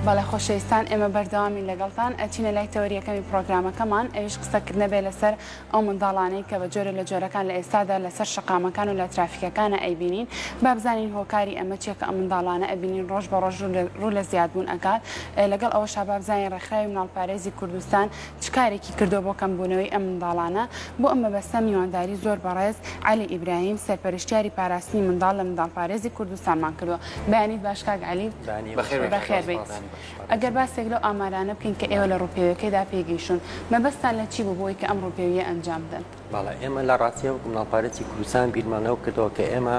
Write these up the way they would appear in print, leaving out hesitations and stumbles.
بەڵێ خۆشەویستان ئێمە بەردەوامی لەگەڵتان ئەچینە لای تەوەریەکەمی پرۆگرامەکەمان ئەویش قسەکردنە بێ لەسەر ئەو منداڵانەی کە بە جۆرە لە جۆرەکان لە ئێستادا لەسەر شقامەکان و لە ترافیکەکانە ئەیبینین با بزانین هۆکاری ئەمە چێکە ئەم منداڵانە ئەبینین ڕۆژ بە ڕۆژ ڕوو لە زیادبوون ئەکات لەگەڵ ئەوە شابا بزانین ڕێکخراوی مناڵپارێزی کوردستان چ کارێکی کردو بۆ کەمبوونەوەی ئەم منداڵانە بۆ ئەم مەبەستە میوانداری زۆر بەڕێز علی ئیبراهیم سەرپەرشتیاری پاراستنی منداڵ لە منداڵپارێزی کوردستانمان کردووە بەیانیت باش کاک علی بەخێر بیت ئەگەر باسێک لەو ئامارانە بکەین کە ئێوە لە ڕووپێوەکەیدا پێگەیشتون مەبەستان لە چی بوو بۆی کە ئەم ڕووپێویە ئەنجام بدەن؟ بەڵێ ئێمە لە ڕاستیە وەکو مناڵپارێزی کوردستان بیرمانەوە کردەوە کە ئێمە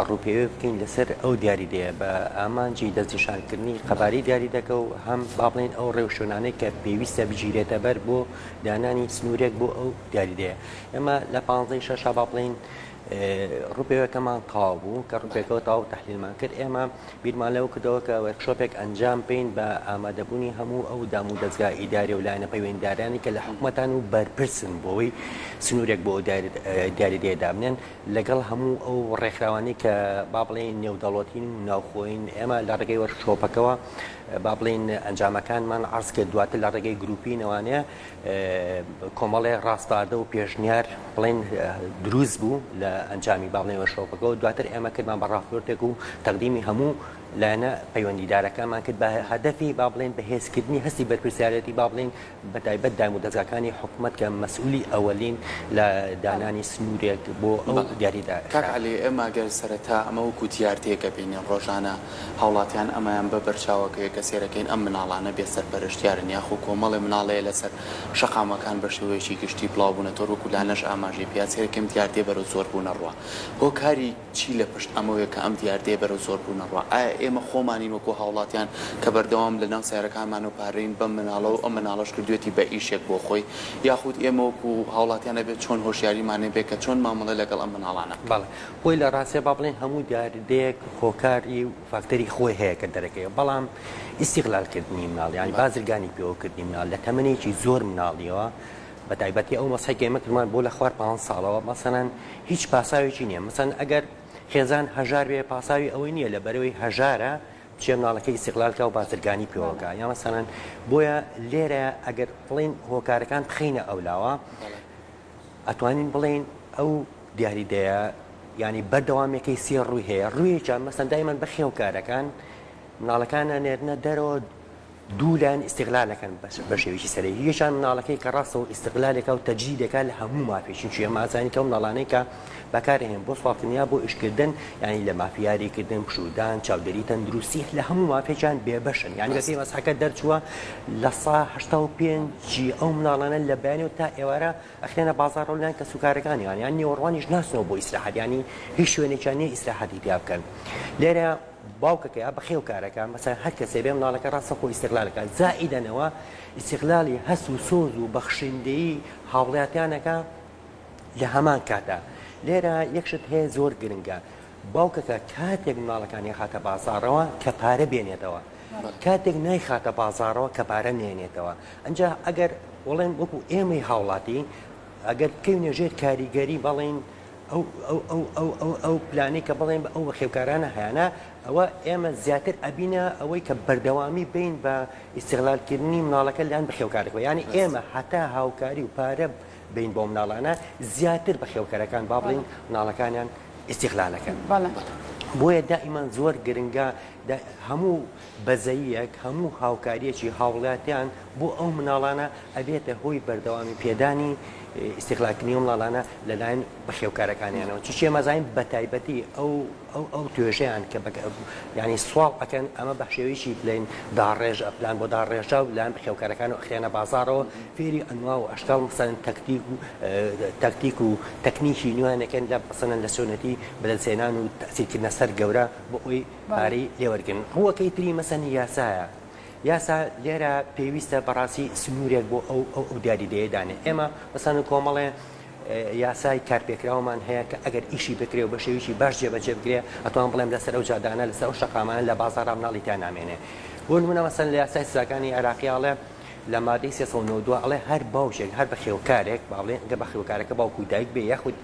ڕووپێوە بکەین لەسەر ئەو دیاریدەیە بە ئامانجی دەستنیشانکردنی قەباری دیاری دەکە و هەم با بڵێن ئەو ڕێوشونانەی کە پێویستە بگیرێتە بەر بۆ دانانی سنوورێک بۆ ئەو دیاریدەیە ئێمە لە 15 با بڵێن ڕووپێوەکەمان تاوا بوو کە ڕووپێکەوە تاو تەحلیلمان کرد ئێمە بیرمان لەو کردەوە کە وەرکشۆپێک ئەنجام بین بە ئامادەبوونی هەموو ئەو دام و دەستگا ئیداری و لایەنە پەیوەنددارانی کە لە حکوومەتان و بەرپرسن بۆەوەی سنوورێک بۆ دیاریدەیە دابنێن لەگەڵ هەموو ئەو ڕێکخراوانی کە با بڵێن نێودەوڵەتین و ناوخۆین ئێمە لە ڕێگەی وەرکشۆپەکەوە با بڵێن ئەنجامەکانمان عرض کرد دواتر لە ڕێگەی گروپینەوانەیە کۆمەڵێ ڕاستپاردە و پێشنیار بڵێن دروست بوو لە ئەنجامی با بڵێن وەرکشۆپەکەەوە دواتر ئێمە کردمان بە ڕاپۆرتێک و تەقدیمی هەموو لایەنە پەیوەندیدارەکانمان کرد بە هەدەفی با بڵێن بەهێزکردنی هەستی بەرپرسیارەتی با بڵێن بەتایبەت دام و دەستگاکانی حکوومەت کە مەسئولی ئەوەلین لە دانانی سنوورێک بۆ ئەو دیاریدا کاک علی ئێمە گەر سەرەتا ئەمە وەکو دیارتێکە بینێن ڕۆژانە هاوڵاتیان ئەمەیان بە بەرچاوەکەی کە سێرەکەین ئەم مناڵانە بێ سەرپەرشتیارن یاخۆ کۆمەڵی مناڵەیە لەسەر شەقامەکان بە شێوەیەکی گشتی بڵاوبوونەتەوە وەکو لانەش ئاماژەی پیاسێرەکەم دیاردێ بەرەو زۆر بوونەڕوە هۆکاری چی لە پشت ئەمەوەیە کە ئەم دیاردێ بەرەو زۆر بوونەڕوە ئایا ئێمە خۆمانین وەکو هاوڵاتیان کە بەردەوام لە ناو سیارەکانمان و پارڕین بەم مناڵە و ئەم مناڵەش کردوێتی بە ئیشێک بۆ خۆی یاخود ئێمە وەکو هاوڵاتیانە بێت چۆن هۆشیاریمانێ بێت کە چۆن مامەڵە لەگەڵ ئەم مناڵانە بەڵێ خۆی لە ڕاستێ با بڵێن هەموو دیاردەیەک هۆکاری و فاکتەری خۆی هەیە کە دەرەکەی بەڵام ئیستیغلالکردنی مناڵ ینی بازرگانی پێوەکردنی مناڵ لە تەمەنێکی زۆر مناڵیەوە بە تایبەتی ئەو مەسحەی ئێمە کردمان بۆ لە خوار 5 ساڵەوە مەسەڵەن هیچ پاساوێکی نییە مەسەڵەن ئەگەر خێزان هەژار بێ پاساوی ئەوەی نییە لە بەرەوەی هەژارە چێ مناڵەکەی ئیستیغلالکە و بازرگانی پێوەکە یا مەسەڵەن بۆیە لێرە ئەگەر بڵێن هۆکارەکان بخینە ئەولاوە ئەتوانین بڵێن ئەو دیاریدەیە ینی بەردەوامێکی سێ ڕووی هەیە ڕوویەکان مەسەن دایمەن بە خێوکارەکان مناڵەکانە نێرنە دەرەوە دوولان ئیستیغلالەکەن بە شێوێکی سەرەکی یەکیان مناڵەکەی کە ڕاستەوە ئیستیغلالێکە و تەجریدەکە لە هەموو مافێشین چێ مازانی کە مناڵانەی کە بەکارهێن بۆ سواڵتنیا بۆ ئیشکردن ینی لە مافیاریکردن پشودان چاودێری تەندروستی لە هەموو مافێکیان بێبەشن یعنی بەپێی مەسحەکە دەرچووە لە 1995 ئەو مناڵانە لە بەیانەوە تا ئێوارە ئەخرێنە بازاڕەوە لایەن کە سوکارەکانی یان نێوەڕوانیش ناسنەوە بۆ ئیسراحەت ینی هیچ شوێنێکیان نییە ئیسراحەتی تیا بکەن لێرە باوکەکە بە خێوکارەکە مەسەن هەر کەسێ بێ مناڵەکە ڕاستەخۆ ئیستیغلالەکە زائیدەنەوە ئیستیغلالی هەست و سۆز و بەخشندەیی هاوڵاتیانەکە لە هەمان کاتە لێرە یەکشت هەیە زۆر گرنگە باوکەکە کاتێک مناڵەکانی خاتە بازاڕەوە کە پارە بێنێتەوە کاتێک نایخاتە بازاڕەوە کە پارە نێنێتەوە ئەنجا ئەگەر وڵێن وەکو ئێمەی هاوڵاتی ئەگەر بکەوینە ژێر کاریگەری بەڵێن ئەو پلانی کە بڵێن ئەو خێوکارانە هیانە ئەوە ئێمە زیاتر ئەبینە ئەوەی کە بەردەوامی بین بە ئیستیغلالکردنی مناڵەکە لایەن بە خێوکارەکە ینی ئێمە هەتا هاوکاری و پارە بین بۆ مناڵانە زیاتر بە خێوکارەکان با بڵێن مناڵەکانیان ئیستیغلالەکەن بۆیە دائیمان زۆر گرنگە هەموو بەزەیەک هەموو هاوکاریەکی هاوڵاتیان بۆ ئەو مناڵانە ئەبێتە هۆی بەردەوامی پێدانی ئیستیغلالکردنی مناڵانە لەلایەن بەخێوکارەکانیانەوە چی مەزانین بە تایبەتی ئەو توێژەیان کە ینی سوال ئەکەن ئەمە بە شێوەیەکی بڵێن داڕێژ ئەپلان بۆ داڕێژە و لایەن بەخێوکارەکان و ئەخرێنە بازاڕەوە فێری ئەنوا و ئەشکال مەسەڵەن تەکتیک و تەکنیکی نوێنەکەن لە مەسەڵەن لە سۆنەتی بەدەستهێنان و تەسیرکردنە سەر گەورە بۆ ئەوی پارەی لێوەرگن ڕووەکەی تری مەسەن یاسایە یاسا لێرە پێویستە بەڕاستی سنوورێک بۆ ئەو دیاریدەیەدانێ ئێمە مەسەڵەن کۆمەڵێ یاسای کارپێکراومان هەیە کە ئەگەر ئیشی بکرێ و بە شێویشی باش جێبەجێ بگرێ ئەتوان بڵێم لەسەر ئەو جادانە لەسەر ئەو شەقامانە لە بازاڕا مناڵیتیان نامێنێ بۆ نمونە مەسەڵەن لە یاسای سزاکانی عێراقیاڵێ لە مادەی 392 ئەڵێ هەر باوشێک هەر بە خێوکارێک باڵێن ئەگەر بە خێوکارەکە باوکو دایک بێ یاخود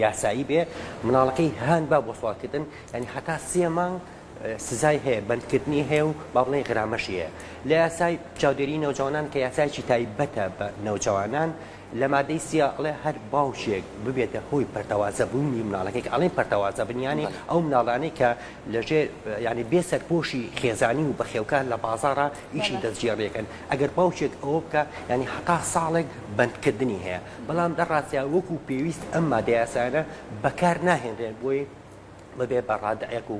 یاسایی بێ مناڵەکەی هەن با بۆ سوالکردن ینی هەتا 3 مانگ سزای هەیە بەندکردنی هەیە و با بڵێن غرامەشیە لە یاسای چاودێری نەوجوانان کە یاسایکی تایبەتە بە نەوجوانان لە مادەی سیاقڵێ هەر باوشێک ببێتە هۆی پەرتەوازە بوونی مناڵەکەی کە ئەڵێن پەرتەوازە بنیانی ئەو مناڵانەی کە لەژێر ینی بێسەر پۆشی خێزانی و بەخێوکان لە بازارە ئیشی دەستگیێڕێکن ئەگەر باوچێک ئەوە بکە ینی حتا ساڵێک بەندکردنی هەیە بەڵام دەڕاستیا وەکو پێویست ئەم مادە یاسانە بەکار ناهێنرێن بۆی ببێ بەڕادعەک و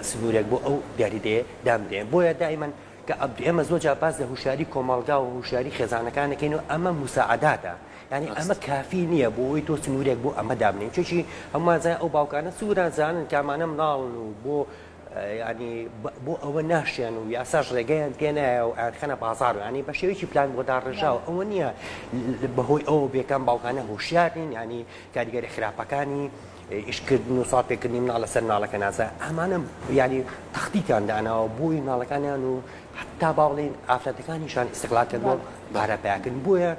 سنوورێک بۆ ئەو دیاریدەیە دامدێن بۆیە دائیمەن کە ئەمە زۆر باز لە هوشاری کۆمەڵگا و هوشاری خێزانەکانەکەین و ئەمە موساعداتە ینی ئەمە کافی نییە بۆ ئەوی تۆ سنوورێک بۆ ئەمە دابنین چۆچی هەمووانزای ئەو باوکانە سووران زانن کامانە مناڵن و بۆ ینی بۆ ئەوە ناشێن و یاساش ڕێگەیان تێنایە و ئاخەنە بازار و ینی بە شێوەیەکی پلان بۆ داڕژاوە ئەوە نییە بەهۆی ئەوە بێکان باوکانە هوشیارین ینی کاریگەری خراپەکانی ئیشکردن و ساڵ پێکردنی مناڵ لەسەر ناڵەکە نازە ئەمانە ینی تەختیتان داناوە بۆی ناڵەکانیان و حتا با بڵێن ئافرەتەکانیشان ئیستقلالکرد بۆ بارەپیاکردن بۆیە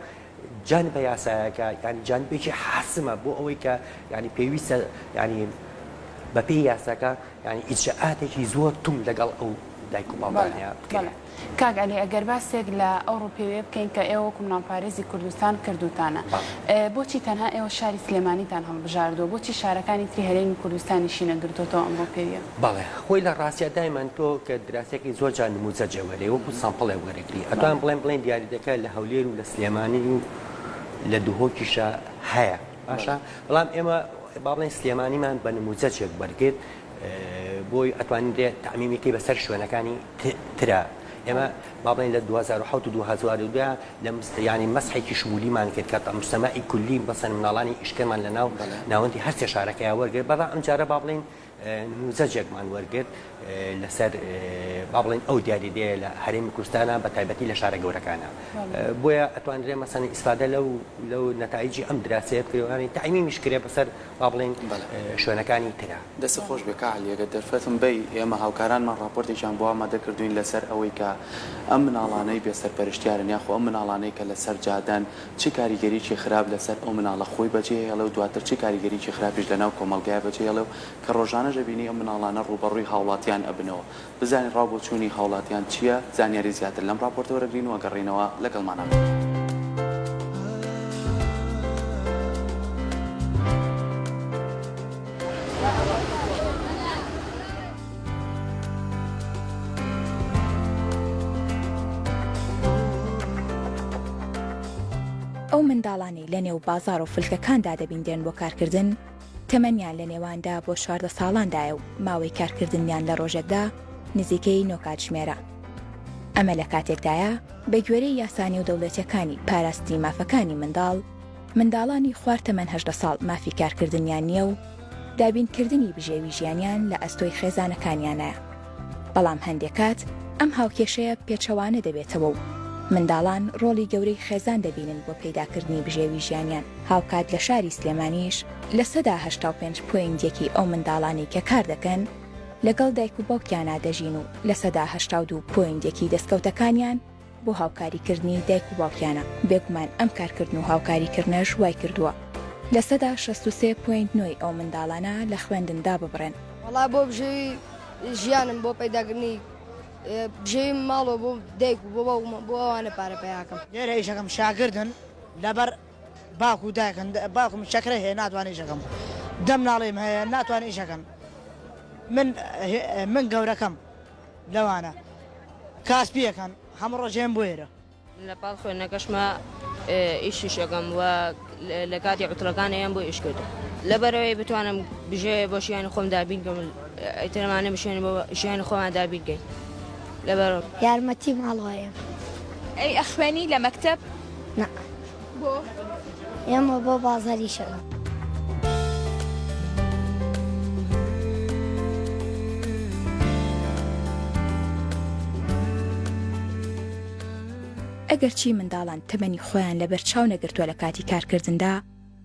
جانبە یاسایەکە ینی جانبێکی حاسمە بۆ ئەوەی کە ینی پێویستە ینی بەپێی یاساکە ینی ئیجراعاتێکی زۆر توم لەگەڵ ئەو دایک و باوکانەیە بکرێت. کاک ئەلی ئەگەر باسێک لە ئەوڕۆپێوێ بکەین کە ئێوە کومناڵپارێزی کوردستان کردوتانە بۆچی تەنها ئێوە شاری سلێمانیتان هەڵبژاردووە بۆچی شارەکانی تری هەرێمی کوردستانیشی نەگرتوتەوە ئەمڕۆ پێویە بەڵێ خۆی لە ڕاستیە دایمان تۆ کە دراسێکی زۆر جان نموزە جێوەرێ وەکو سامپڵێ وەرەگری ئەتوان بڵێن دیاریدەکە لە هەولێر و لە سلێمانی و لە دوهۆکیشە هەیە باشە بەڵام ئێمە با بڵێن سلێمانیمان بە نموزەچێک بەرگرت بۆی ئەتوانین دێ تەعمیمێکی بەسەر شوێنەکانی ترە ئێمە با بڵێن لە 2007 و 2002 لە ینی مەسحێکی شمولیمان کرد کە مجتەمەعی کولی بەسەر مناڵانی ئیشکەمان لە ناوەندی هەر سێ شارەکەیان وەرگرت بەڵام ئەم جارە با بڵێن نموزەجێکمان وەرگرت لەسەر با بڵێن ئەو دیاریدەیە لە هەرێمی کوردستانە بە تایبەتی لە شارە گەورەکانە بۆیە ئەتوانرێ مەسەن ئیسفادە لەو نەتایجی ئەم دراسەیە بکرێوانی تەعمیمیش کرێ بەسەر با بڵێن شوێنەکانی ترە دەست خۆش بێ کاعلیەکە دەرفەتم بەی ئێمە هاوکارانمان راپۆرتێکیان بۆ ئامادە کردوین لەسەر ئەوەی کە ئەم مناڵانەی بێسەرپەرشتیارن یاخۆ ئەم مناڵانەی کە لەسەر جادان چ کاریگەریی خراپ لەسەر ئەو مناڵە خۆی بەجێ هێڵە و دواتر چ کاریگەریی خراپیش لەناو کۆمەڵگای بەجێ هێڵە و کە ڕۆژانە ژەبینی ئەم مناڵانە ڕوبەڕووی هاوڵاتیان ئەبنەوە بزانین ڕابۆچوونی هاوڵاتیان چییە زانیاری زیاتر لەم راپۆرتەوە وەرەگرین و ئەگەڕێنەوە لەگەڵمانە. ئەو منداڵانەی لە نێو بازار و فلکەکاندا دەبیندێن بۆ کارکردن تەمەنیان لە نێواندا بۆ 14 ساڵاندایە و ماوەی کارکردنیان لە ڕۆژێکدا نزیکەی 9 کاتژمێرە. ئەمە لە کاتێکدایە بە گوێرەی یاسانی و دەوڵەتیەکانی پاراستی مافەکانی منداڵانی خوار تەمەن 18 ساڵ مافی کارکردنیان نییە و دابینکردنی بژێوی ژیانیان لە ئەستۆی خێزانەکانیانایە. بەڵام هەندێک کات ئەم هاوکێشەیە پێچەوانە دەبێتەوە و منداڵان ڕۆڵی گەورەی خێزان دەبینن بۆ پەیداکردنی بژێوی ژیانیان. هاوکات لە شاری سلێمانیش لە 85.1 ئەو منداڵانی کە کار دەکەن لەگەڵ دایک و باوکیانە دەژین و لە 82.1 دەستکەوتەکانیان بۆ هاوکاریکردنی دایک و باوکیانە. بێگومان ئەم کارکردن و هاوکاریکردنەش وای کردووە لە 63.9 ئەو منداڵانە لە خوێندندا ببڕێن. وەڵا بۆ بژێوی ژیانم بۆ پەیداکردنی بژێوی ماڵەوە بۆ دایک و بۆ ئەوانە پارەپەیاکەم. لێرە ئیشەکەم شاگردن لەبەر باوک و دایکن باوکم شەکرە هەیە ناتوانێت ئیشەکەم دەم ناڵێم هەیە ناتوانێت ئیشەکەم من گەورەکەم لەوانە کاسپیەکەن هەموو ڕۆژێم بۆ ئێرە لە پاڵ خوێندنەکەشمە ئیشیشەکەم و لە کاتی عوتڵەکانیان بۆ ئیش کردو لەبەرەوەی بتوانم بژێ بۆ ژیانی خۆم دابینکەم ئەیترمانە بشێنی بۆ ژیانی خۆمان دابینکەین لەبەر یارمەتی ماڵوایە. ئەی ئەخوێنی لە مەکتەب؟ نە. بۆ؟ ئێمە بۆ بازاری شەکەم. ئەگەرچی منداڵان تەمەنی خۆیان لەبەر چاو نەگرتووە لە کاتی کارکردندا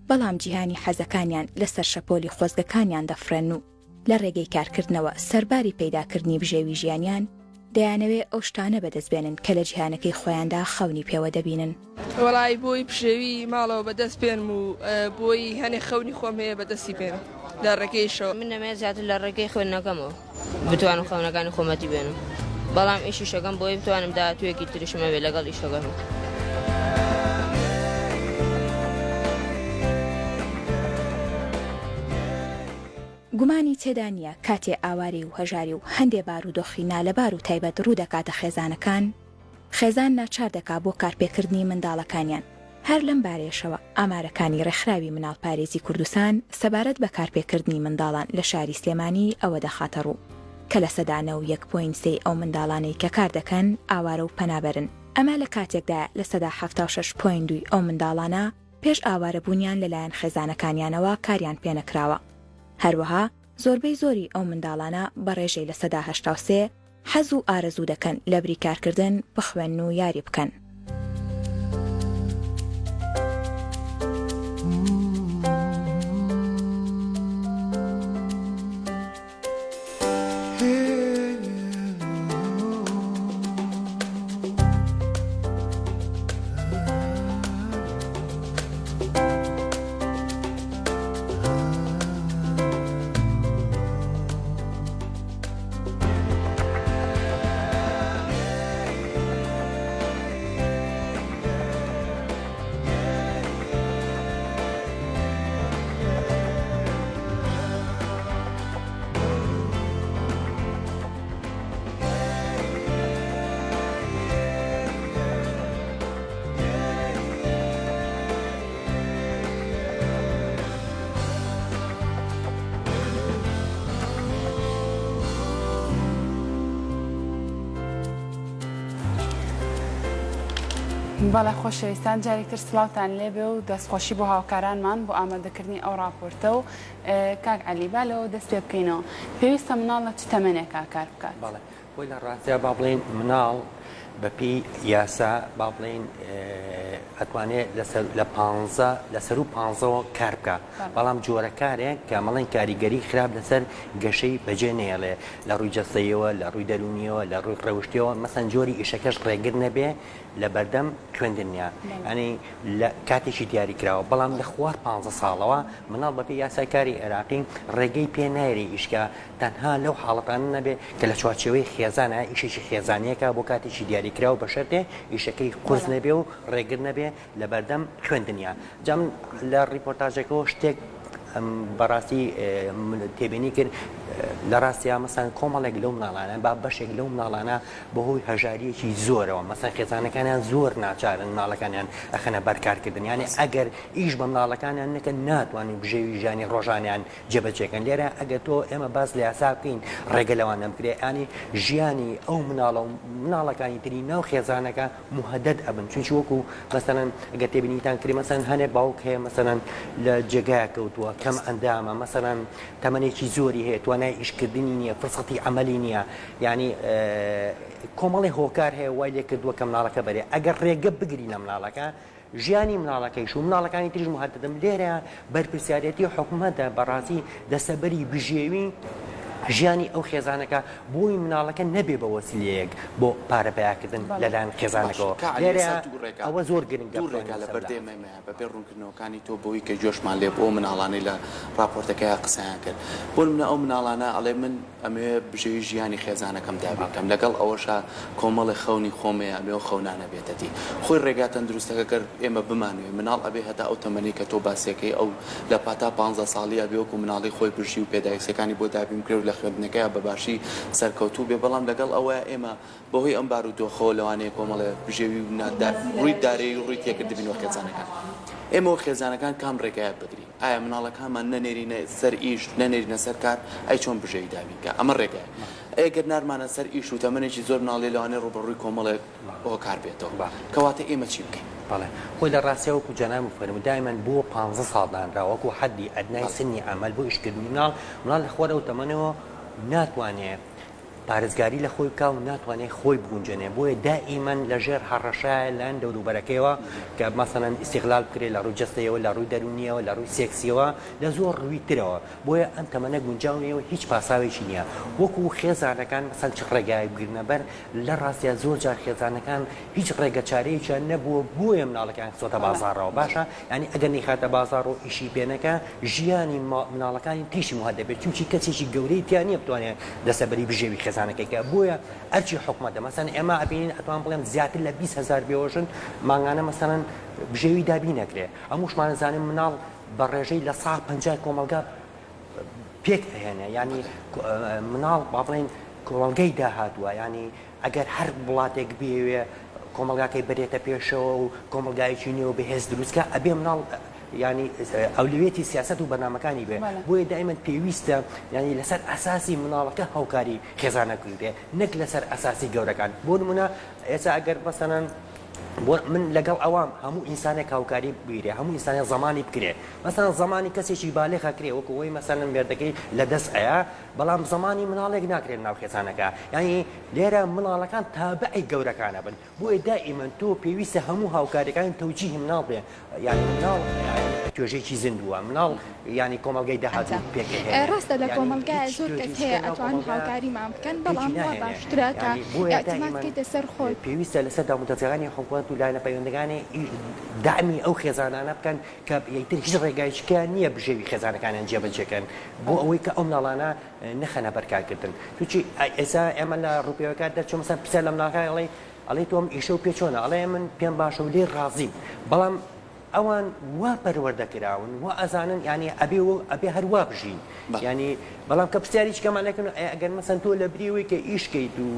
بەڵام جیهانی حەزەکانیان لەسەر شەپۆلی خۆزگەکانیان دەفرێن و لە ڕێگەی کارکردنەوە سەرباری پەیداکردنی بژێوی ژیانیان دەیانەوێت ئەو شتانە بەدەستبێنن کە لە جیهانەکەی خۆیاندا خەونی پێوە دەبینن. وەڵای بۆی پشێوی ماڵەوە بەدەست پێنم و بۆی هەنێ خەونی خۆم هەیە بەدەستی پێنم لە ڕێگەیشەوە من نەمێ زیاتر لە ڕێگەی خوێندنەکەمەوە بتوانم خەونەکانی خۆمەتی بێنم بەڵام ئیشی شەکەم بۆی بتوانم داهاتوویەکی تریشمە بێ لەگەڵ ئیشەکەم گومانی تێدا نییە کاتێ ئاواری و هەژاری و هەندێ بارودۆخی نالەبار و تایبەت ڕوو دەکاتە خێزانەکان خێزان ناچار دەکا بۆ کارپێکردنی منداڵەکانیان هەر لەم بارێشەوە ئامارەکانی ڕێکخراوی مناڵپارێزی کوردستان سەبارەت بە کارپێکردنی منداڵان لە شاری سلێمانی ئەوە دەخاتە ڕوو کە لە سەدانە و 1.3 ئەو منداڵانەی کە کار دەکەن ئاوارە و پەنابەرن ئەمە لە کاتێکدا لە سەدا 76.2 ئەو منداڵانە پێش ئاوارەبوونیان لەلایەن خێزانەکانیانەوە کاریان پێنەکراوە هەروەها زۆربەی زۆری ئەو منداڵانە بەڕێژەی لە سەدا 83 حەز و ئارەزوو دەکەن لە بریکارکردن بخوێن و یاری بکەن. بەڵێ خۆشەویستان جارێکتر سڵاوتان لێبێ و دەستخۆشی بۆ هاوکارانمان بۆ ئامادەکردنی ئەو راپۆرتە و کاک عەلی بالەوە دەست پێ بکەینەوە پێویستە مناڵ لە چ تەمەنێکا کار بکات؟ بەڵێ بۆی لە ڕاستیە با بڵێن مناڵ بەپی یاسا با بڵێن ئەتوانێت لە 15 لەسەر و 15ەوە کار بکە بەڵام جۆرە کارێک کە مەڵێن کاریگەری خراپ لەسەر گەشەی بەجێ نێڵێ لە ڕووی جەستەیەوە لە ڕووی دەرونیەوە لە ڕووی ڕەوشتیەوە مەسەن جۆری ئیشەکەش ڕێگر نەبێ لە بەردەم خوێندنیا ئەنی لە کاتێکی دیاری کراوە بەڵام لە خوار 15 ساڵەوە مناڵ بەپی یاساکاری عێراقی ڕێگەی پێ نایری ئیشکە تەنها لەو حاڵەتان نەبێ کە لە چوارچێوەی خێزانە ئیشێکی خێزانیەکە بۆ کاتێکی دیاری کراوە بە شەرتێ ئیشەکەی قورس نەبێ و ڕێگر نەبێ لە بەردەم خوێندنیا جام لە ڕیپۆرتاژەکەەوە شتێک بەڕاستی تێبینی کرد لە ڕاستیا مەسەن کۆمەڵێک لەو مناڵانە با بەشێک لەو مناڵانە بەهۆی هەژاریەکی زۆرەوە مەسەن خێزانەکانیان زۆر ناچارن مناڵەکانیان ئەخەنە بەرکارکردن یانێ ئەگەر ئیش بە مناڵەکانیان نەکە ناتوانین بژێوی ژانی ڕۆژانیان جێبەجێکەن لێرە ئەگەر تۆ ئێمە باز لە یاسا بکەین ڕێگە لەوان نەمکرێ ینی ژیانی ئەو مناڵە و مناڵەکانی تری ناو خێزانەکە مهدەد ئەبن چونچ وەکو مەسەن ئەگەر تێبینیتان کردی مەسەن هەنێ باوک هەیە مەسەن لە جێگایە کەوتووە کەم ئەندامە مەسەن تەمەنێکی زۆری هەیە توانای ئیشکردنی نییە فرسەتی عملی نییە ینی کۆمەڵی هۆکار هەیە وای لێ کردووە کە مناڵەکە بەرێ ئەگەر ڕێگە بگری لە مناڵەکە ژیانی مناڵەکەیش و مناڵەکانی تریژ مهدەدەم لێرە بەرپرسیارەتی حکوومەتە بەڕاستی دەسەبەری بژێوی ژیانی ئەو خێزانەکە بۆی مناڵەکە نەبێ بە وەسیلەیەک بۆ پارەپیاکردن لەلایەن خێزانەکەەوە ئەوە زۆر گرنگە لە بەردێمەمە بەپێ ڕوونکردنەوەکانی تۆ بۆی کە جۆشمان لێ بۆ مناڵانەی لە راپۆرتەکەی قسەیان کرد بۆ منە ئەو مناڵانە ئەڵێ من ئەمێ بژێوی ژیانی خێزانەکەم دابیکەم لەگەڵ ئەوەشە کۆمەڵی خەونی خۆمەیە ئەمێ و خەونانە بێتەتی خۆی ڕێگاتەن دروستەکە کرد ئێمە بمانوێ مناڵ ئەبێ هەتا ئەو تەمەنی کە تۆ باسیەکەی ئەو لە پاتا 15 ساڵی ئەبێ وەکو مناڵی خۆی برژی و پێداویستەکانی بۆ دابیم کرد لە خوێندنەکەی بەباشی سەرکەوتوو بێ بەڵام لەگەڵ ئەوە ئێمە بەهۆی ئەم بارودۆخەوە لەوانەیە کۆمەڵێ بژێوی ڕووی دارەی و ڕووی تێکردبینەوە خێزانەکان ئێمە خێزانەکان کام ڕێگایە بگری ئایا مناڵەکانمان نەنێرینە سەر ئیش نەنێرینە سەر کار ئەی چۆن بژێوی دابینکە ئەمە ڕێگایە ئەگەر نارمانە سەر ئیش و تەمەنێکی زۆر مناڵی لەوانەیە ڕوبەڕووی کۆمەڵێک بۆ کار بێتەوە کەواتە ئێمە چی بکەین بەڵێ خۆی لە ڕاستیەوەکو جەناب فەرموو دایمەن بۆ 15 ساڵدانراوەکو حەدی ئەدنای سنی ئەمەل بۆ ئیشکردنی مناڵ لە خۆرە و تەمەنەوە ناتوانێت پارێزگاری لە خۆی بکە و ناتوانێت خۆی بگونجێنێ بۆیە دائیمەن لەژێر هەڕەشایە لەن دەوروبەرەکەیەوە کە مەسەڵەن ئیستیغلال بکرێت لە ڕووی جەستەیەوە لە ڕووی دەرونیەوە لە ڕووی سێکسیەوە لە زۆر ڕووی ترەوە بۆیە ئەم تەمەنە گونجاونیەوە هیچ پاساوێکی نییە وەکو خێزانەکان مەسەڵ چ ڕێگای بگرنە بەر لە ڕاستیە زۆر جار خێزانەکان هیچ ڕێگە چارەیەکیان نەبووە بۆیە مناڵەکان چۆتە بازاڕەوە باشە ینی ئەگەر نەیخاتە بازاڕ و ئیشی پێنەکە ژیانی مناڵەکانی تیشی وها دەبێت چونکی کەسێکی گەورەی تیانە بتوانێت دەسەبەری بژێوی خێزانەکەیکە بۆیە ئەرچی حکومەتە مەسەن ئێمە ئەبینین ئەتوان بڵێم زیاتر لە 20,000 بێوەژن ماگانە مەسەن بژێوی دابی نەکرێ ئەمووشمان زانم مناڵ بە ڕێژەی لە 150 کۆمەلگا پێک هێنێ ینی مناڵ با بڵێن کۆمەلگەی داهاتووە ینی ئەگەر هەر وڵاتێک بێوێ کۆمەلگاکەی بێتە پێشەوە و کۆمەلگایکی نیێ و بەهێز دروستکە ئەبێ مناڵ ینی ئەولوێتی سیاست و بەنامەکانی بێ بۆیە دائیمەن پێویستە ینی لەسەر ئاساسی مناڵەکە هاوکاری خێزانەکەی بێ نەک لەسەر ئاساسی گەورەکان بۆ نمونە ئێستا ئەگەر بەسەنەن من لەگەڵ ئەوام هەموو ئینسانێک هاوکاری بیرێ هەموو ئینسانێک زمانی بکرێ مەسەن زمانی کەسێکی بالێخە کرێ وەکو ئەوی مەسەن مێردەکەی لە دەست ئەیە بەڵام زمانی مناڵێک ناکرێت ناو خێزانەکە ینی لێرە مناڵەکان تابعی گەورەکانە بن بۆیە دائیمەن تۆ پێویستە هەموو هاوکاریەکان تەوجیهی مناڵ بێ ینی مناڵ توێژێکی زیندووە مناڵ ینی کۆمەلگەی داهاتوو پێکهێنێ ڕاستە لە کۆمەلگای زۆر کەس هەیە ئەتوان هاوکاریمان بکەن بەڵام وا باشترە کە ئەعتماد بکەیتە سەر خۆی پێویستە لەسەر داموتەجەکانی حکومەت و لایەنە پەیوەندەکانی دامی ئەو خێزانانە بکەن کە یەکتر هیچ ڕێگایشکیان نییە بژێوی خێزانەکانیان جێبەجێکەن بۆ ئەوەی کە ئەو مناڵانە نەخەنە بەرکارکردن تووچی ئێستا ئێمە لە ڕوپیەوەکات دەرچوو مەسەن پیسە لە مناڵەکە ئەڵێ تۆم ئیشە و پێچۆنە ئەڵێ من پێم باشە و لێ ڕازیم بەڵام ئەوان وا پەروەردەکراون وا ئەزانن ینی ئەبێ هەروە بژین ینی بەڵام کە پرسیاری چکەمانەکەن ئەگەر مەسەن تۆ لە بریەوەی کە ئیشکەیت و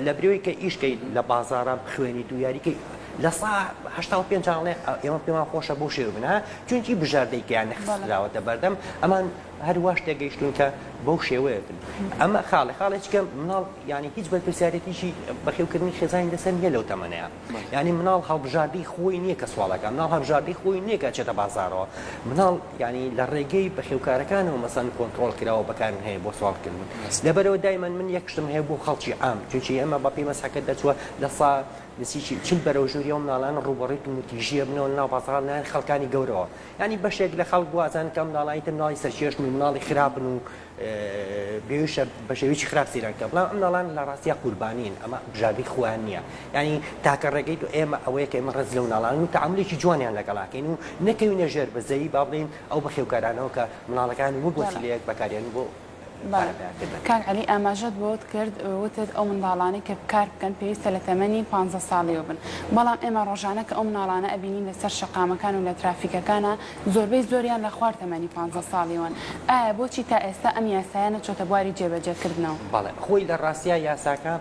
لە بریەوەی کە ئیشکەیت لە بازاڕە بخوێنیت و یاریکەی لە 85 چاڵێ ئێمە پێمان خۆشە بۆ شێو بنە چونکی بژاردەیکیان نەخراوەتە بەردەم ئەمان هەروەش تێگەیشتون کە بەو شێوەیەکن ئەمە خاڵێکە مناڵ ینی هیچ بەرپرسیارەتیشی بەخێوکردنی خێزانی لەسەر نیە لەو تەمەنەیە ینی مناڵ هەڵبژاردی خۆی نییە کە سوالەکە مناڵ هەڵبژاردی خۆی نییە کە چێتە بازارەوە مناڵ ینی لە ڕێگەی بەخێوکارەکانەوە مەسەن کۆنتڕۆڵ کراوە بەکارن هەیە بۆ سوالکردن لەبەرەوە دایمەن من یەکشتم هەیە بۆ خەڵکی عام چونکی ئەمە بە پێمەسحەکە دەچووە لە نسیی چل بەرەو ژووریە و مناڵان ڕوبەڕیت و نوتیژیە بنەوە ناو بازاڕ خەڵکانی گەورەوە ینی بەشێک لە خەڵک وازان کە مناڵی تر مناڵی سەرچێشت و مناڵی خراپن و بێویشە بە شێوەیەکی خراپ سیرانکە بەڵام ئەم مناڵان لە ڕاستیە قوربانین ئەمە بژاردەی خۆیان نییە ینی تاکە ڕێگەیت و ئێمە ئەوەیە کە ئێمە ڕێز لە مناڵان و تەعاملێکی جوانیان لەگەڵاکەین و نەکەوینە ژێر بەزەیی با بڵێن ئەو بەخێوکارانەوە کە مناڵەکان وەک وەسیلەیەک بەکاریان بۆ کاک علی ئاماژەت بۆت کرد وتت ئەو منداڵانەی کە بکار بکەن پێویستە لە تەمەنی 15 ساڵیەوە بن بەڵام ئێمە ڕۆژانە کە ئەو مناڵانە ئەبینین لەسەر شەقامەکان و لە ترافیکەکانە زۆربەی زۆریان لە خوار تەمەنی 15 ساڵیەوەن ئایا بۆچی تا ئێستا ئەم یاسایانە چۆتە بواری جێبەجێکردنەوە بەڵێ خۆی لە ڕاستیە یاساکە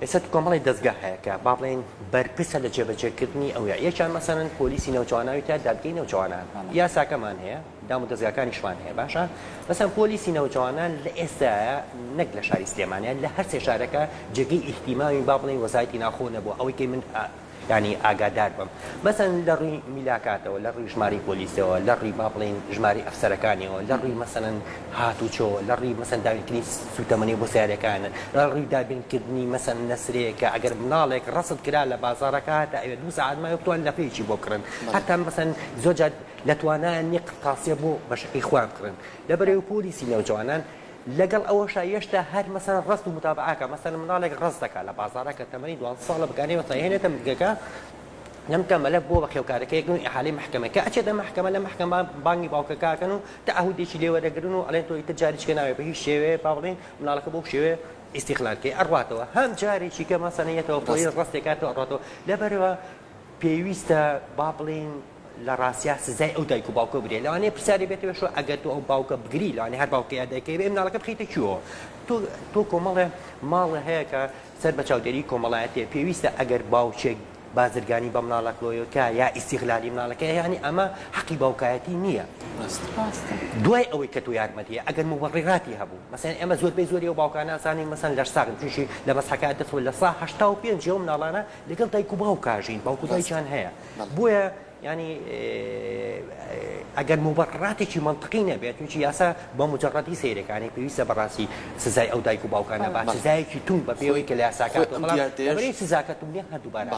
ئێستا کۆمەڵی دەستگا هەیە کە با بڵێن بەرپرسە لە جێبەجێکردنی ئەوە یەکیان مەسەن پۆلیسی نەوجواناوی تا دادگای نەوجوانان یاساکەمان هەیە دام و دەستگاکانیشمان هەیە باشە مەسەن پۆلیسی نەوجوانان لە ئێستاە نەک لە شاری سلێمانیە لە هەر سێ شارەکە جێگەی ئیحتیماوی با بڵێن وەزایەتی ناخۆ نەبووە ئەوەی کە من ینی ئاگادار بم مەسەن لە ڕووی میلاکاتەوە لە ڕووی ژماری پۆلیسەوە لە ڕووی با بڵێن ژماری ئەفسەرەکانیەوە لە ڕووی مەسەن هاتوچۆ لە ڕووی مەسەن داوینکردنی سوتەمەنی بۆ سیارەکانن لە ڕووی دابینکردنی مەسەن نەسرەیەکە ئەگەر مناڵێک ڕەسد کرا لە بازاڕەکە تا ئەوێ 2 ساعت مایە بتوان لە پێیکی بۆ کڕن هەتا مەسەن زۆرجار لە توانایان قاسیە بۆ بەشەکەی خوان کڕن لەبەرەوەی پۆلیسی نەوجوانان لەگەڵ ئەوەشە هێشتا هەر مەسەن ڕست و متابعاکە مەسەن مناڵێک ڕست دەکات لە بازاڕەکە تەمەنی 2 ساڵە بکانەوە تاهێنێتە مگەکە نەمکەمەلە بۆ بەخێوکارەکەیەک و ئەحالی محکەمەکە ئەچێتە محکەمە لە محکەمە بانگی باوکەکەکەن و تەعهودێکی لێوەرەگرن و ئەڵێن تۆ تجاریچکە ناوێ بە هیچ شێوەیە با بڵێن مناڵەکە بۆ شێوێ ئیستیقلالکەی ئەڕواتەوە هەم جارێکی کە مەسەنەیەتەوە بۆی ڕستێکاتەوە ئەڕاتەوە لەبەرەوە پێویستە با بڵێن لە ڕاستیا سزای ئەو دایک و باوکە برێ لەوانەیە پرسیاری بێتەوە شو ئەگەر تۆ ئەو باوکە بگری لەوانەیە هەر باوکە یادەکەی بێ مناڵەکە بخیتە کوێوە تۆ کۆمەڵێ ماڵە هەیە کە سەر بە چاودێری کۆمەڵایەتێ پێویستە ئەگەر باوچێک بازرگانی بە مناڵەکەوەکە یا ئیستیغلالی مناڵەکە یعنی ئەمە حەقی باوکایەتی نییە دوای ئەوەی کە تۆ یارمەتیە ئەگەر مبڕیراتی هەبوو مەسەن ئێمە زۆربەی زۆری و باوکانە ئاسانی مەسەن لە ساغن تووشی لە مەسحەکە دەچوە لە 85 ئەو مناڵانە لەگەڵ دایک و باوکاژین باوکو دایکیان هەیە بۆیە يعني ئەگەر مبڕاتێکی منطقی نەبێت چونکی یاسا بە مجرڕەتی سیرەکانی پێویستە بەڕاستی سزای ئەو دایک و باوکانە با سزایەکی تونگ بە پێوەی کە لە یاساکەی سزاکە تونگێ هەردووبارە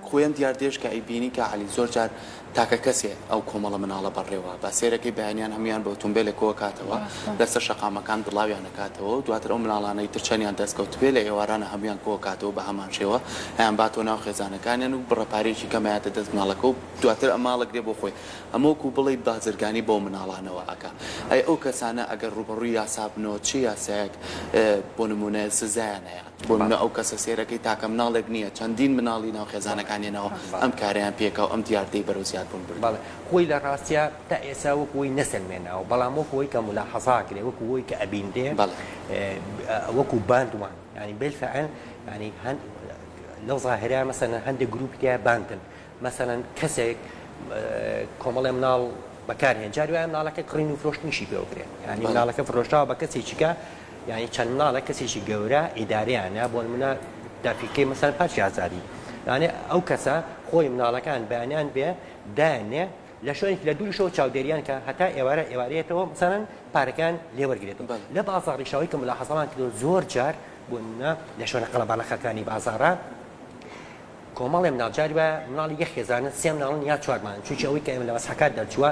خۆیان دیاردێش کە ئەیبینی کە علی زۆر جار تاکە کەسێ ئەو کۆمەڵە مناڵە بەڕێوە بە سێرەکەی بەیانیان هەمویان بە ئۆتۆمبیلێکەوە کاتەوە لەسەر شەقامەکان دڵاویان نکاتەوە و دواتر ئەو مناڵانەی ترچەنیان دەستکەوت بێ لە ئێوارانە هەمویان کۆ کاتەوە بە هەمان شێوە هەیان باتۆ ناو خێزانەکانیان و بڕەپارێکی کەمایەتە دەست مناڵەکە و دواتر ئەماڵک دێ بۆ خۆی ئەمەوەکو بڵێ بازرگانی بۆ مناڵانەوە ئەکا ئەی ئەو کەسانە ئەگەر ڕوبەڕووی یاسا بنەوە چی یاسایەک بۆ نمونە سزایان هەیە بۆ منە ئەو کەسە سێرەکەی تاکە مناڵێک نییە چەندین مناڵی ناو خێزانەکانیانەوە ئەم کاریان پێکە و ئەم دیاردەی بەرەو زیاد بوون برد خۆی لە ڕاستە تا ئێسا وەکوی نەسەلمێنەوە بەڵام وەکوی کە ملاحەزاکرێ وەکوی کە ئەبیندێ وەکو باندوان ینی بالفعل ینی لەو ظاهرە مەسەلەن هەندێک گروپیا باندن مەسەلەن کەسێک کۆمەڵێ مناڵ بەکارهێن جاری وایە مناڵەکە کڕین و فرۆشتنیشی پێوەکرێن ینی مناڵەکە فرۆشتاوە بە کەسێکیکە یعنی چەند مناڵە کەسێکی گەورە ئیدارەیانە بۆ نمونە دافیکەی مەسەلەن پارچی ئازادی یعنی ئەو کەسە خۆی مناڵەکان بەیانیان بێ دانێ لە شوێنێک لە دووری شەوە چاودێریان کە هەتا ئێوارەیەتەوە مەسەلەن پارەکان لێوەرگێتەوە لە بازاڕیشەوەی کە ملاحەزەمان کردو زۆر جار بۆ نمونە لە شوێنە قەڵەباڵەخەکانی بازاڕە کۆمەڵێ مناڵجاری بە مناڵی یەک خێزانە سێ مناڵن یا چوارمان چونکی ئەوەی کە ئێمە لە مەسحەکات دەرچووە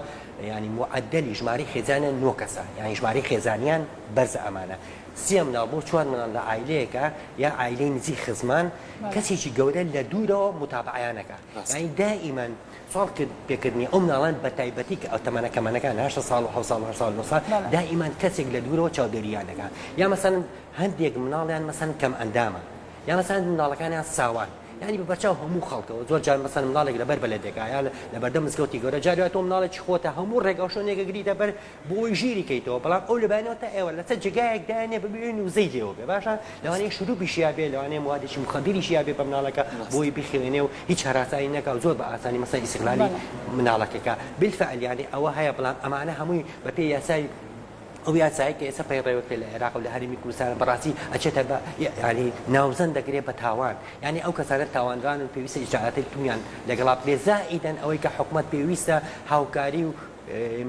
ینی معدلی ژماری خێزانە 9 کەسە یعنی ژماری خێزانیان بەرزە ئەمانە سێ مناڵ بۆ چوار مناڵ لە عایلەیەکە یا عایلەی نزیک خزمان کەسێکی گەورە لە دوورەوە متابعیانەکە یعنی دائیمەن سوال پێکردنی ئەو مناڵان بە تایبەتی کە ئەو تەمەنەکەمانەکان 8 ساڵ و 7 ساڵ و 8 ساڵ و 9 ساڵ دائیمەن کەسێک لە دوورەوە چاودێریانەکە یا مەسەلەن هەندێک مناڵیان مەسەلەن کەم ئەندامە یا مەسەلەن مناڵەکانیان ساوان ینی بەچاو هەموو خەڵکەوە زۆر جار مەسەلەن مناڵێک لەبەر بەلەدێکا یا لە بەردەم مزگەوتی گەورە جاری تۆ مناڵێکی خۆتە هەموو ڕێگا شوێنێکە گریتە بەر بۆی ژیری کەیتەوە بەڵام ئەو لەبانەوە تا ئێوە لەسەر جگایەک دایانێ ببینین و زەی لێەوە بێ باشە لەوانەیە شروعیشیا بێ لەوانەیە موادێکی مخەدیریشیا بێ بە مناڵەکە بۆی بخوێنێ و هیچ هەراسایی نەکا و زۆر بە ئاسانی مەسەلەن ئیستیغلالی مناڵەکەکە بالفعل ینی ئەوە هەیە بەڵام ئەمانە هەمووی بە پێی یاسای ئەو یاسایی کە ئێستا پەیڕێوەکە لە عێراق و لە هەرێمی کوردستان بەڕاستی ئەچێتە بە ینی ناوزەند دەگرێت بە تاوان ینی ئەو کەسانە تاوانران و پێویستە ئیجاراتی تویان لەگەڵا بێزائیدەن ئەوەی کە حکوومەت پێویستە هاوکاری و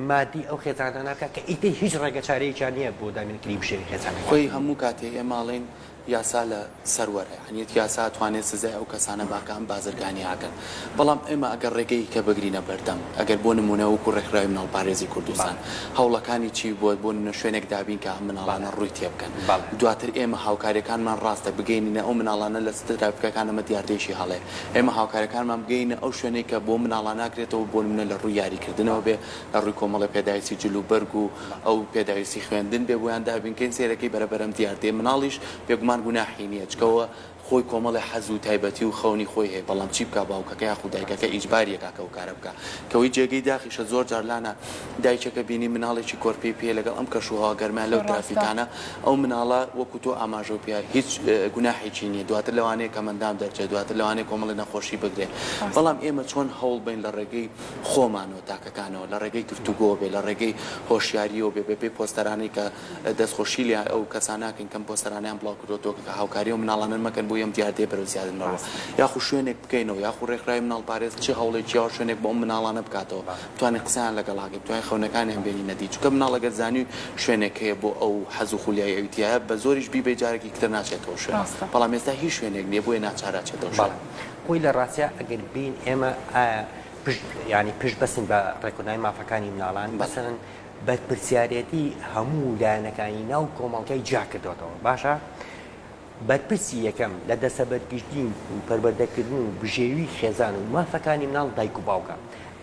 مادی ئەو خێزانانەکە کە ئیتر هیچ ڕێگە چارەیەکیان نییە بۆ دامینکردنی بشێوی خێزانەکە خۆی هەموو کاتێ ئێماڵین یاسا لە سەروەرە هەنیت یاسا توانێت سزای ئەو کەسانە باکەم بازرگانی ئاکەن بەڵام ئێمە ئەگەر ڕێگەی کە بگرینە بەردەم ئەگەر بۆ نمونە وەکو ڕێکخراوی مناڵ پارێزی کوردستان هەوڵەکانی چی بۆ شوێنێک دابین کە مناڵانە ڕووی تێ بکەن دواتر ئێمە هاوکاریەکانمان ڕاستە بگەینە ئەو مناڵانە لە سترافەکانەمە دیاردێشی هەڵێ ئێمە هاوکاریەکانمان بگەینە ئەو شوێنێک کە بۆ مناڵان ناکرێتەوە بۆ نمونە لە ڕووی یاریکردنەوە بێ لە ڕووی کۆمەڵە پێداویستی جلوبەرگ و ئەو پێداویستی خوێندن بێ بۆیان دابینکەین سێرەکەی بەرەبەرم دیاردێ مناڵیش بێگومان گوناحی نییە چکەوە خۆی کۆمەڵی حەز و تایبەتی و خەونی خۆی هەیە بەڵام چی بکە باوکەکە یا خوددایکەکە ئیجباریەکە و کارە بکە کەوەی جێگەی داخیشە زۆر جارلانە دایکەکە بینی مناڵێکی کۆرپی پێ لەگەڵ ئەم کەشوها گەرمان لەو ترافیکانە ئەو مناڵە وەکو تۆ ئاماژە و پیا هیچ گوناحێکی نییە دواتر لەوانەیە کە مندام دەرچێت دواتر لەوانەیە کۆمەڵی نەخۆشی بگرێ بەڵام ئێمە چۆن هەوڵ بین لە ڕێگەی خۆمانەوە تاکەکانەوە لە ڕێگەی گفتوگۆ بێ لە ڕێگەی هۆشیاریەوە بێ بێ پۆستەرانی کە دەستخۆشی لە ئەو کەساناکەن کەم پۆستەرانیان بڵاو کردوەوە کە هاوکاری و مناڵانن مەکەن بۆ ئەم دیاردێ بەرەو یاخو شوێنێک بکەینەوە یاخو ڕێکخراوی مناڵ پارێز چه هەوڵێکی یا شوێنێک بۆ مناڵانە بکاتەوە توانێت قسەیان لەگەڵاگەی توانای خەونەکانیان بینی نەدی چونکە مناڵەگە زانی شوێنێک هەیە بۆ ئەو حەز و خولیای ئەویتیایە بە زۆریش بی بێجارێکی کتر ناچێتەوە شوێن بەڵام ئێستا هیچ شوێنێک نییە بۆیە ناچاراچێتەوە شوێن خۆی لە ڕاستە ئەگەر بین ئێمە ینی پشت بەسن بە ڕێکۆنایی مافەکانی مناڵان بەسەرن بەرپرسیارەتی هەموو لایەنەکانی ناو کۆمەڵگەی جا کردوێتەوە باشە بەرپرسی یەکەم لە دەسەبەرگشتین و پەروەردەکردن و بژێوی خێزان و مافەکانی مناڵ دایک و باوکە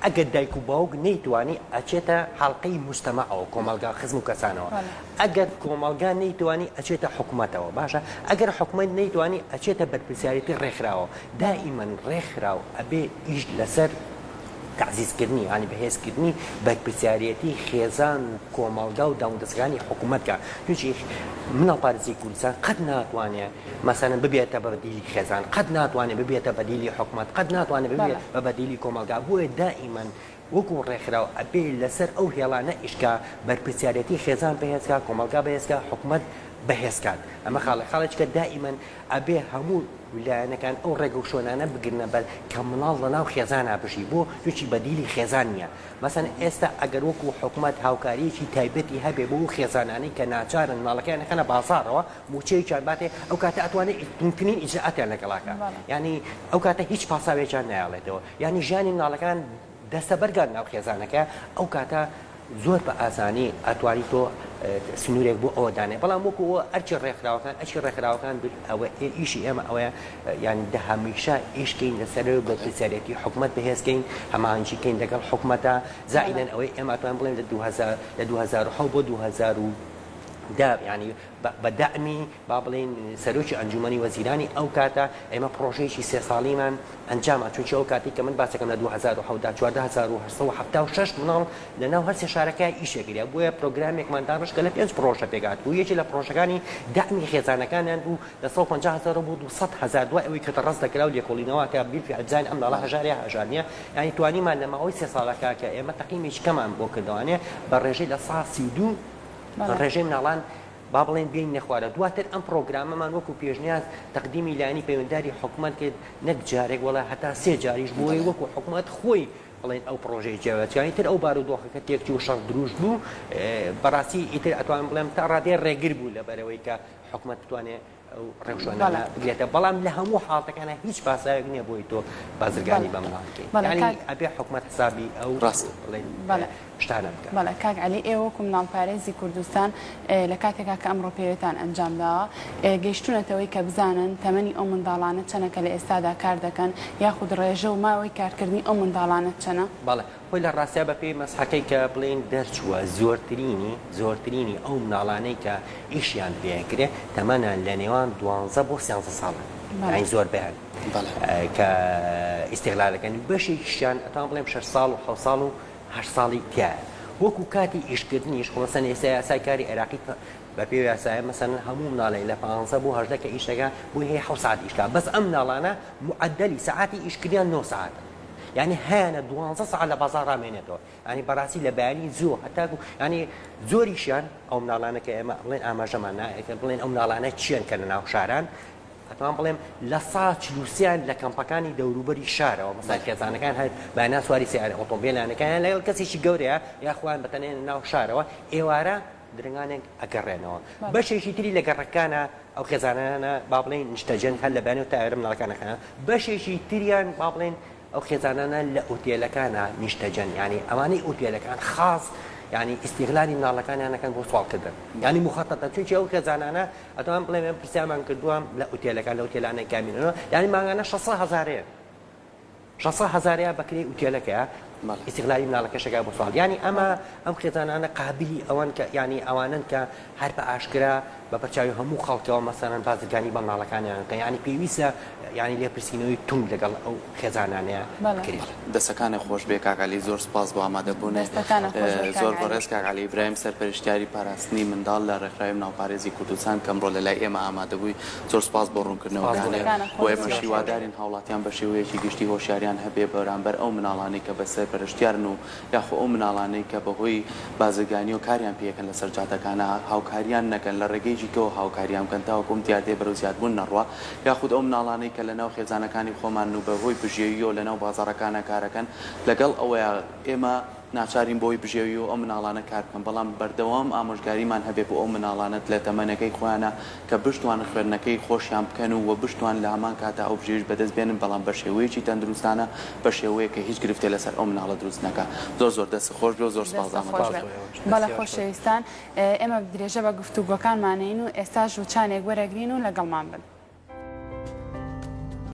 ئەگەر دایک و باوک نەیتوانی ئەچێتە حەڵقەی مجتەمەعەوە کۆمەلگا خزم و کەسانەوە ئەگەر کۆمەلگا نەیتوانی ئەچێتە حکوومەتەوە باشە ئەگەر حکوومەت نەیتوانی ئەچێتە بەرپرسیارەتی ڕێکخراوە دائیمەن ڕێکخراو ئەبێ ئیش لەسەر تعزیزکردنی ینی بەهێزکردنی بەرپرسیارەتی خێزان و کۆمەڵگا و داوەندەستەکانی حکوومەتکە چونکی مناڵ پارێزی کوردستان قەت ناتوانێت مەسەلەن ببێتە بە بەدیلی خێزان قەت ناتوانێت ببێتە بەدیلی حکوومەت قەت ناتوانێت ببێت بە بەدیلی کۆمەلگا بۆیە دائیمەن وەکو ڕێکخراو ئەبێ لەسەر ئەو هێڵانە ئیشکا بەرپرسیارەتی خێزان بەهێزکە کۆمەلگا بەهێزکە حکوومەت بەهێزکات ئەمە خاڵێککە دائیمەن ئەبێ هەموو ویلایەنەکان ئەو ڕێگە و شوێنانە بگرنە بەر کە مناڵ لە ناو خێزان بژی بۆ توی بەدیلی خێزان نییە مەسەن ئێستا ئەگەر وەکو حکوومەت هاوکاریەکی تایبەتی هەبێ بۆ خێزانانەی کە ناچارن ماڵەکەیانەکەنە بازارەوە موچەیەکیان باتێ ئەو کاتە ئەتوانێت ممکنین ئیجرئاتیان لەگەڵاکە ینی ئەو کاتە هیچ پاساوێکیان نایڵێتەوە ینی ژیانی مناڵەکان دەستە بەرگان ناو خێزانەکە ئەو کاتە زۆر بە ئاسانی ئەتوانی تۆ سنوورێک بۆ ئەوەدانێ بەڵام وەکو ئەرچی ڕێکخراوەکان ئەوە ئیشی ئێمە ئەوەیە یان هەمیشە ئیشکەین لەسەر بە پرسیارەتی حکوومەت بەهێزکەین هەمانجیکەین لەگەڵ حکوومەتە زائیدەن ئەوەی ئێمە ئەتوان بڵێن لە 2010 بۆ 2000 ینی بە دەعمی با بڵێن سەرۆکی ئەنجومەنی وەزیرانی ئەو کاتە ئێمە پرۆژەیەکی 3 ساڵیمان ئەنجامە چونکە ئەو کاتی کە من باسەکەم لە 2014 مناڵ لە ناو هەرسێ شارەکە ئیشێکریا بۆیە پرۆگرامێکمان دابش کە لە 5 پرۆژە پێگات بوو یەکی لە پرۆژەکانی دەعمی خێزانەکانیان بوو لە 150,000 بۆ 200,000 دوای ئەوەی کە ڕست دەکرا و لێکۆڵینەوە کە بیل ئەجزای ئەم ناڵە هەژاریە ینی توانیمان لە ماوەی 3 ساڵەکە کە ئێمە تەقیمێکی کەمان بۆ کردوانێ بە ڕێژەی لە 132 ڕێژەی مناڵان با بڵێن بین نەخوارە دواتر ئەم پرۆگرامەمان وەکو پێشنیاز تەقدیمی لایانی پەیوەندداری حکوومەت کرد نەک جارێک وڵا هەتا 3 جاریش بۆی وەکو حکوومەت خۆی بڵێن ئەو پرۆژەی جیاوەتیانی تر ئەو بارودۆخەکە تێکچی و شەڕ دروست بوو بەڕاستی ئیتر ئەتوان بڵێم تا ڕادێ ڕێگر بوو لەبەرەوەی کە حکوومەت بتوانێت ئەو ڕێوشانە بگرێتە بەڵام لە هەموو حاڵەتەکانە هیچ پاساوێک نییە بۆی تۆ بازرگانی بە مناڵەکەی ینی ئەبێ حکوومەت حسابی ئەو ڕاست بڵێن شتانە بکات. بەڵێ کاک عەلی ئێوە وەکو مناڵپارێزی کوردستان لە کاتێکا کە ئەمڕۆ پێوێتان ئەنجامداوە گەیشتونەتەوەی کە بزانن تەمەنی ئەو منداڵانە چەنەکە لە ئێستادا کار دەکەن یاخود ڕێژە و ماوەی کارکردنی ئەو منداڵانە چەنە؟ بەڵێ خۆی لە ڕاستیا بە پێی مەسحەکەی کە بڵێن دەرچووە زۆرترینی ئەو مناڵانەی کە ئیشیان پێکرێ تەمەنان لە نێوان 12 بۆ 13 ساڵن یعنی زۆر بەیان کە ئیستیغلالەکەن بەشێکیشیان ئەتوان بڵێم 6 ساڵ و 7 ساڵ و 8 ساڵی تایە وەکو کاتی ئیشکردنیش خۆمەسەن ئێستا یاسای کاری عێراقی بە پێ یاسایە مەسەن هەموو مناڵی لە 15 بۆ 18 کە ئیشەکە بۆی هەیە 7 ساعت ئیشکا بەس ئەم مناڵانە معدەلی ساعاتی ئیشکردیان 9 ساعت يعني هانا 12 ساعة على بازار رامينتو يعني براسي لبالي زو حتى يعني زوريشان او منالانا كاما بلين اما جمعنا بلين او منالانا تشين كاننا شاران اتمام بلين لصات لوسيان لكامباكاني دوروبري شارع ومثلا كان كان هاي بنا سواري سيارة اوتوموبيل انا كان لا كسي شي غوريا يا اخوان بتنين ناو شارع ايوارا درنگانك اقرنوا باش شي تري لقركانا او خزانانا بابلين نشتجن هلا بانو تاير من كان باش شي تريان بابلين او خزانانا لاوتيلكانا نشتجن يعني اماني اوتيلكان خاص يعني استغلالي من الله كان انا كان بوصل كده يعني مخططه شو او خزانانا اتوان بلا برسامان كدوام لا اوتيلكان اوتيلانا كامل يعني ما انا 6000 6000 بكري اوتيلكا استغلالي من الله كشجع بوصل يعني اما ام خزانانا قابلي اوان يعني اوانن ك هر باشكرا بابچاوي همو خلقه مثلا بازرگاني بن الله كان يعني بيويسا يعني لێ پرسیینەوەی تونگ لەگەڵ ئەو خێزانانەیە دەستەکانی خۆش بێ کاکالی زۆر سپاس بۆ ئامادەبوونێ زۆر بەڕێز کاکالی ئیبراهیم سەرپەرشتیاری پاراستنی منداڵ لە ڕێکخراوی ناوپارێزی کوردستان کە ئەمڕۆ لەلای ئێمە ئامادەبووی زۆر سپاس بۆ ڕوونکردنەوەکانێ بۆ ئێمە شیوادارین هاوڵاتیان بە شێوەیەکی گشتی هۆشیاریان هەبێ بەرامبەر ئەو مناڵانەی کە بە سەرپەرشتیارن و یاخۆ ئەو مناڵانەی کە بەهۆی بازرگانی و کاریان پێکەن لەسەر جاتەکانە هاوکاریان نەکەن لە ڕێگەیەکی کەەوە هاوکاریان کەن تاوەکوم دیاردێ بەرەو زیادبوون نەڕوا یاخود ئەو مناڵانەی کە لەناو خێزانەکانی خۆمان و بەهۆی بژێویەوە لەناو بازاڕەکانە کارەکەن لەگەڵ ئەوەیە ئێمە ناچارین بۆی بژێوی و ئەو مناڵانە کار بکەن بەڵام بەردەوام ئامۆژگاریمان هەبێ بۆ ئەو مناڵانەت لە تەمەنەکەی خۆیانە کە بشتوان خوێندنەکەی خۆشیان بکەن و بشتوان لە هەمان کاتە ئەو بژێویش بەدەست بێنن بەڵام بە شێوەیەکی تەندروستانە بە شێوەیە کە هیچ گرفتێ لەسەر ئەو مناڵە دروست نەکە زۆر دەست خۆش بێ و زۆر سپاس بەڵێ خۆشەویستان ئێمە درێژە بە گفتوگۆکانمانین و ئێستاش و چانێک وەرەگرین و لەگەڵمان بن